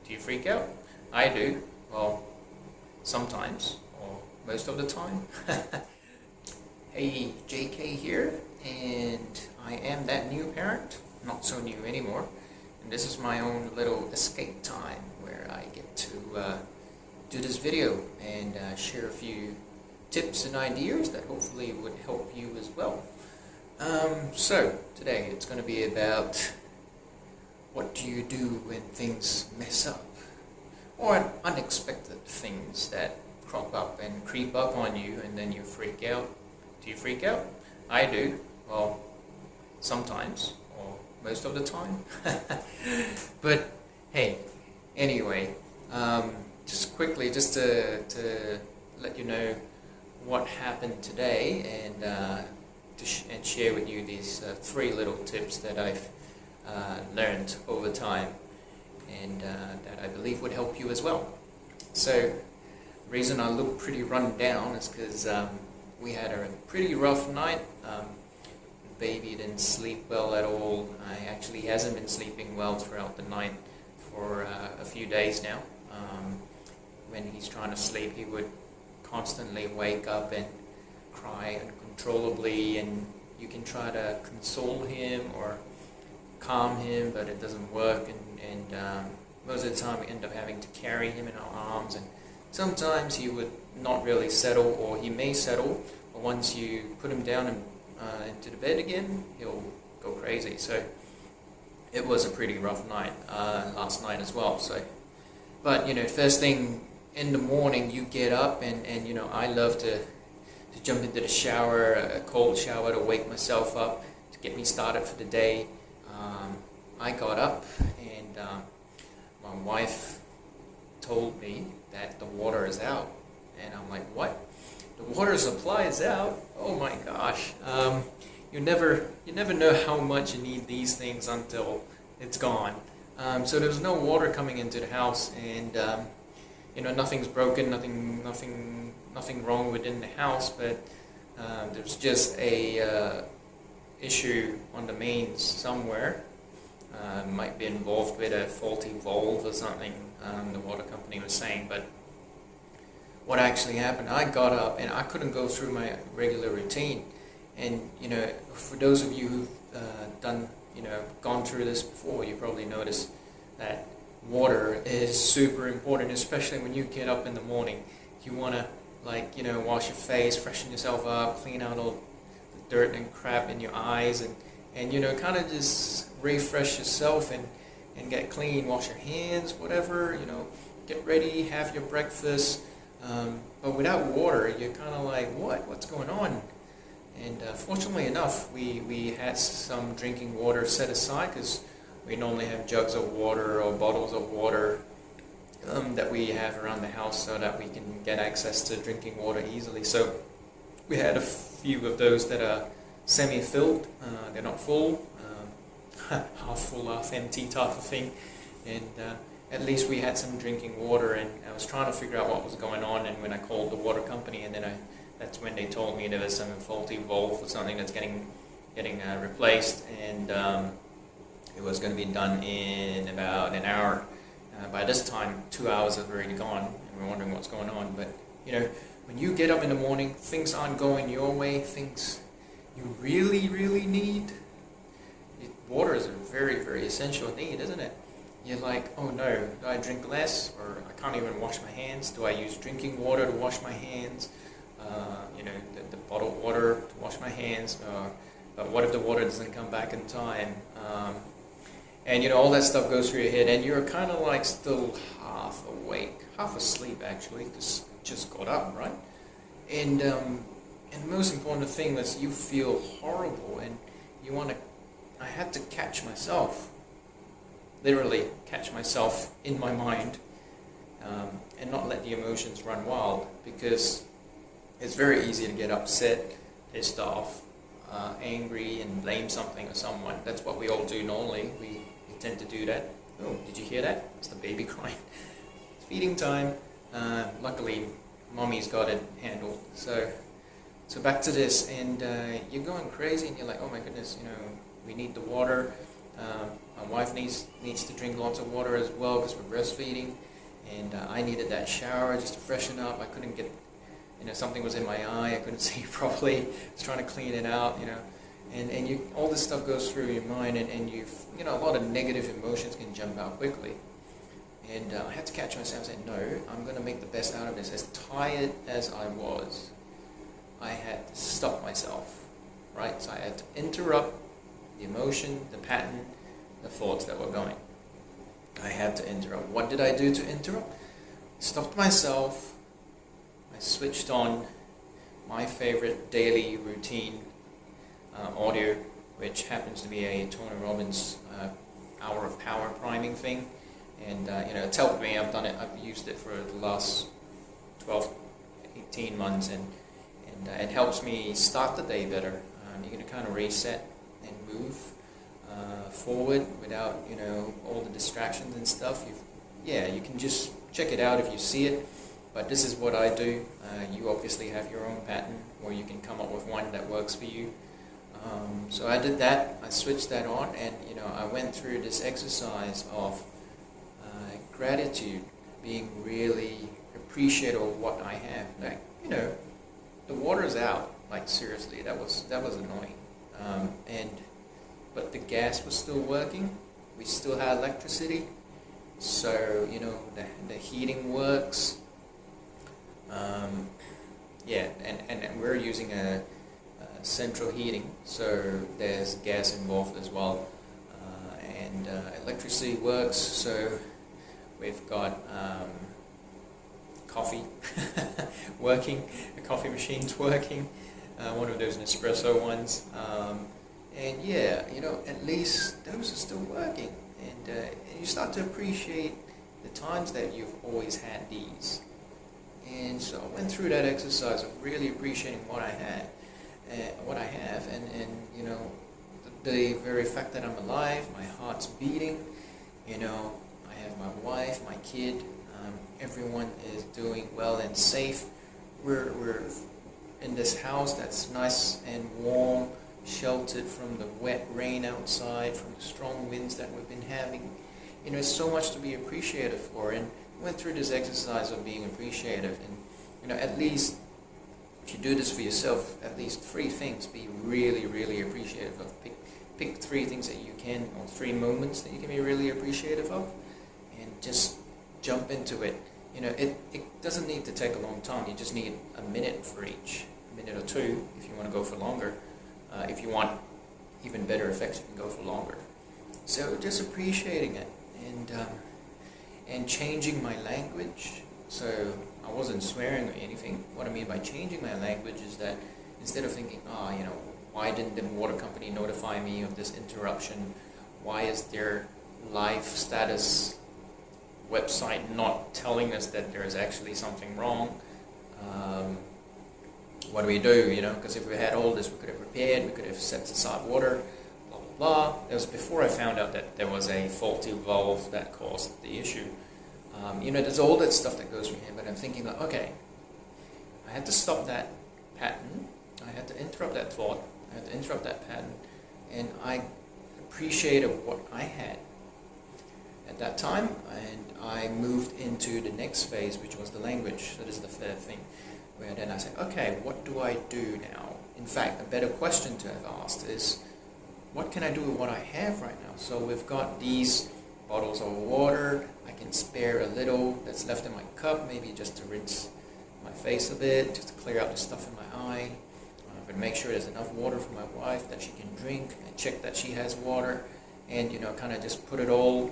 Do you freak out? I do. Well, sometimes, or most of the time. Hey, JK here, and I am that new parent. Not so new anymore. And this is my own little escape time where I get to do this video and share a few tips and ideas that hopefully would help you as well. So today it's going to be about what do you do when things mess up, or unexpected things that crop up and creep up on you and then you freak out. Do you freak out? I do. Well, sometimes, or most of the time. But hey, anyway, just quickly, just to let you know what happened today, and share with you these 3 little tips that I've learned over time, and that I believe would help you as well. So, the reason I look pretty run down is because we had a pretty rough night. The baby didn't sleep well at all. He actually hasn't been sleeping well throughout the night for a few days now. When he's trying to sleep, he would constantly wake up and cry uncontrollably, and you can try to console him or calm him, but it doesn't work, and most of the time we end up having to carry him in our arms, and sometimes he would not really settle, or he may settle, but once you put him down and into the bed again, he'll go crazy. So it was a pretty rough night last night as well. So, but first thing in the morning you get up, and I love to jump into the shower, a cold shower, to wake myself up, to get me started for the day. I got up, and my wife told me that the water is out, and I'm like, what? The water supply is out? Oh my gosh! You never know how much you need these things until it's gone. So there was no water coming into the house, and nothing's broken, nothing wrong within the house, but there's just a issue on the mains somewhere. Might be involved with a faulty valve or something, the water company was saying. But what actually happened, I got up and I couldn't go through my regular routine. And for those of you who've gone through this before, you probably noticed that water is super important, especially when you get up in the morning. You want to wash your face, freshen yourself up, clean out all the dirt and crap in your eyes, and kind of just refresh yourself and get clean, wash your hands, whatever, get ready, have your breakfast. But without water, you're kind of like, what's going on? And fortunately enough, we had some drinking water set aside, because we normally have jugs of water or bottles of water that we have around the house so that we can get access to drinking water easily. So we had a few of those that are semi-filled. They're not full, half full, half empty type of thing. And at least we had some drinking water, and I was trying to figure out what was going on, and when I called the water company, and then that's when they told me there was some faulty valve or something that's getting replaced, and it was going to be done in about an hour. By this time, 2 hours have already gone, and we're wondering what's going on. But when you get up in the morning, things aren't going your way, things you really, really need. Water is a very, very essential need, isn't it? You're like, oh no, do I drink less? Or I can't even wash my hands. Do I use drinking water to wash my hands? The bottled water to wash my hands. But what if the water doesn't come back in time? And all that stuff goes through your head, and you're kind of like still half awake, half asleep actually, because just got up, right? And the most important thing was you feel horrible, and I had to catch myself, literally catch myself in my mind, and not let the emotions run wild, because it's very easy to get upset, pissed off, angry, and blame something or someone. That's what we all do normally. We tend to do that. Oh, did you hear that? It's the baby crying. It's feeding time. Luckily, mommy's got it handled. So back to this, and you're going crazy, and you're like, oh my goodness, we need the water. My wife needs to drink lots of water as well because we're breastfeeding, and I needed that shower just to freshen up. I couldn't get, something was in my eye. I couldn't see properly. I was trying to clean it out, and all this stuff goes through your mind, and a lot of negative emotions can jump out quickly. And I had to catch myself and say, no, I'm going to make the best out of this. As tired as I was, I had to stop myself, right? So I had to interrupt the emotion, the pattern, the thoughts that were going. I had to interrupt. What did I do to interrupt? I stopped myself. I switched on my favorite daily routine audio, which happens to be a Tony Robbins Hour of Power priming thing. And it's helped me. I've used it for the last 12, 18 months, and it helps me start the day better. You can kind of reset and move forward without all the distractions and stuff. You can just check it out if you see it. But this is what I do. You obviously have your own pattern, or you can come up with one that works for you. So I did that. I switched that on, and I went through this exercise of gratitude, being really appreciative of what I have. Like, the water's out. Like, seriously, that was annoying. But the gas was still working. We still had electricity. So, the heating works. And we're using a central heating, so there's gas involved as well. And electricity works, so we've got coffee working, the coffee machine's working, one of those Nespresso ones. At least those are still working. And you start to appreciate the times that you've always had these. And so I went through that exercise of really appreciating what I had, and the very fact that I'm alive, my heart's beating, I have my wife, my kid, everyone is doing well and safe. We're in this house that's nice and warm, sheltered from the wet rain outside, from the strong winds that we've been having. There's so much to be appreciative for, and went through this exercise of being appreciative. And at least if you do this for yourself, at least 3 things, be really, really appreciative of. Pick 3 things that you can, or 3 moments that you can be really appreciative of, and just jump into it. It doesn't need to take a long time. You just need a minute for each, a minute or 2 if you want to go for longer. If you want even better effects, you can go for longer. So just appreciating it, and changing my language. So I wasn't swearing or anything. What I mean by changing my language is that instead of thinking, why didn't the water company notify me of this interruption? Why is their life status website not telling us that there is actually something wrong? What do we do? Because if we had all this, we could have prepared, we could have set aside water, blah, blah, blah. It was before I found out that there was a faulty valve that caused the issue. There's all that stuff that goes through here, but I'm thinking like, okay, I had to stop that pattern, I had to interrupt that thought, I had to interrupt that pattern, and I appreciated what I had at that time, and I moved into the next phase, which was the language. So this is the 3rd thing, where then I said, okay, what do I do now? In fact, a better question to have asked is, what can I do with what I have right now? So we've got these bottles of water. I can spare a little that's left in my cup, maybe just to rinse my face a bit, just to clear out the stuff in my eye. But make sure there's enough water for my wife that she can drink, and check that she has water, and kind of just put it all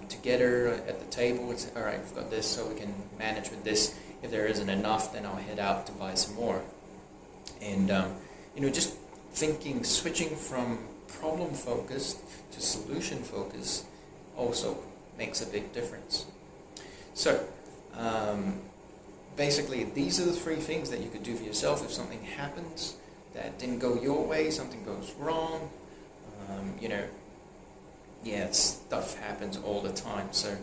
together at the table. It's all right, we've got this, so we can manage with this. If there isn't enough, then I'll head out to buy some more. And just thinking, switching from problem focused to solution focused also makes a big difference. So basically, these are the 3 things that you could do for yourself if something happens that didn't go your way, something goes wrong. Stuff happens all the time. So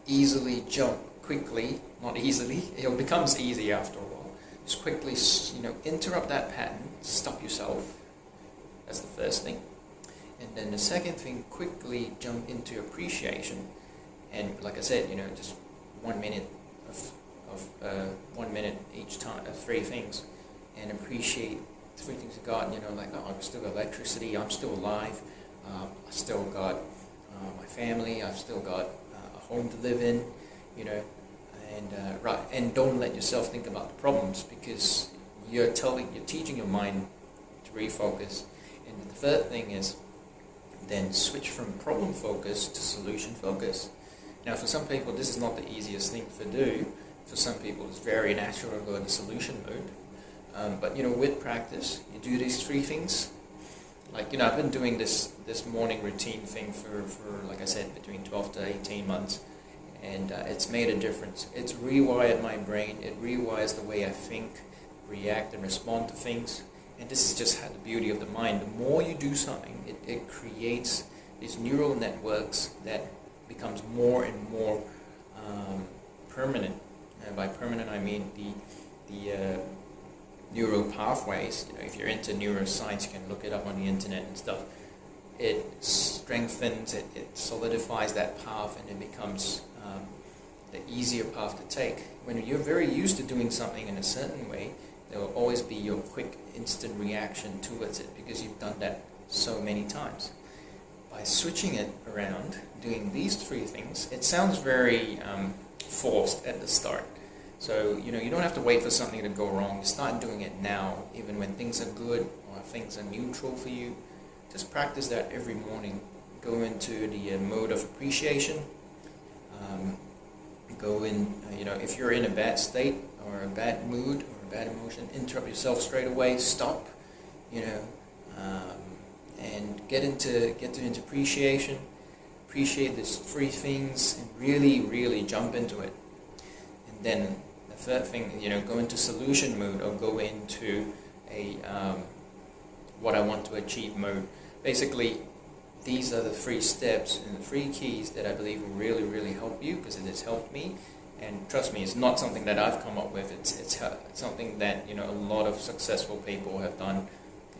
easily jump quickly, not easily, it becomes easy after a while. Just quickly, interrupt that pattern, stop yourself. That's the first thing. And then the second thing, quickly jump into appreciation. And like I said, just 1 minute of 1 minute each time of three things, and appreciate three things you got. Like, oh, I've still got electricity, I'm still alive, I still got my family, I've still got a home to live in, and don't let yourself think about the problems, because you're teaching your mind to refocus. And the third thing is then switch from problem focus to solution focus. Now, for some people, this is not the easiest thing to do. For some people, it's very natural to go into solution mode. But with practice, you do these three things. Like, I've been doing this morning routine thing for, like I said, between 12 to 18 months. And it's made a difference. It's rewired my brain. It rewires the way I think, react, and respond to things. And this is just the beauty of the mind. The more you do something, it creates these neural networks that becomes more and more permanent. And by permanent, I mean the neural pathways. If you're into neuroscience, you can look it up on the internet and stuff. It strengthens, it solidifies that path, and it becomes the easier path to take. When you're very used to doing something in a certain way, there will always be your quick, instant reaction towards it, because you've done that so many times. By switching it around, doing these three things, it sounds very forced at the start. So, you don't have to wait for something to go wrong. You start doing it now, even when things are good or things are neutral for you. Just practice that every morning. Go into the mode of appreciation. Go in, if you're in a bad state or a bad mood or a bad emotion, interrupt yourself straight away. Stop, and get into appreciation. Appreciate these three things and really, really jump into it. And then the third thing, go into solution mode, or go into a what I want to achieve mode. Basically, these are the 3 steps and the 3 keys that I believe will really, really help you, because it has helped me. And trust me, it's not something that I've come up with. It's something that a lot of successful people have done,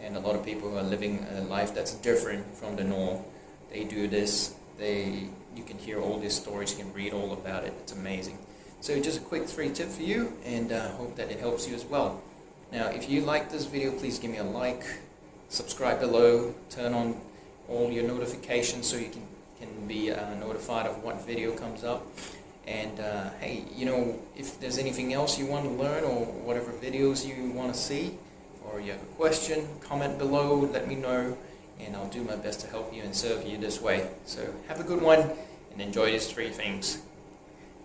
and a lot of people who are living a life that's different from the norm. They do this. You can hear all these stories. You can read all about it. It's amazing. So just a quick 3 tip for you, and hope that it helps you as well. Now, if you like this video, please give me a like, subscribe below, turn on all your notifications so you can be notified of what video comes up. And hey, if there's anything else you want to learn, or whatever videos you want to see, or you have a question, comment below, let me know, and I'll do my best to help you and serve you this way. So have a good one, and enjoy these 3 things.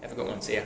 Have a good one. See ya.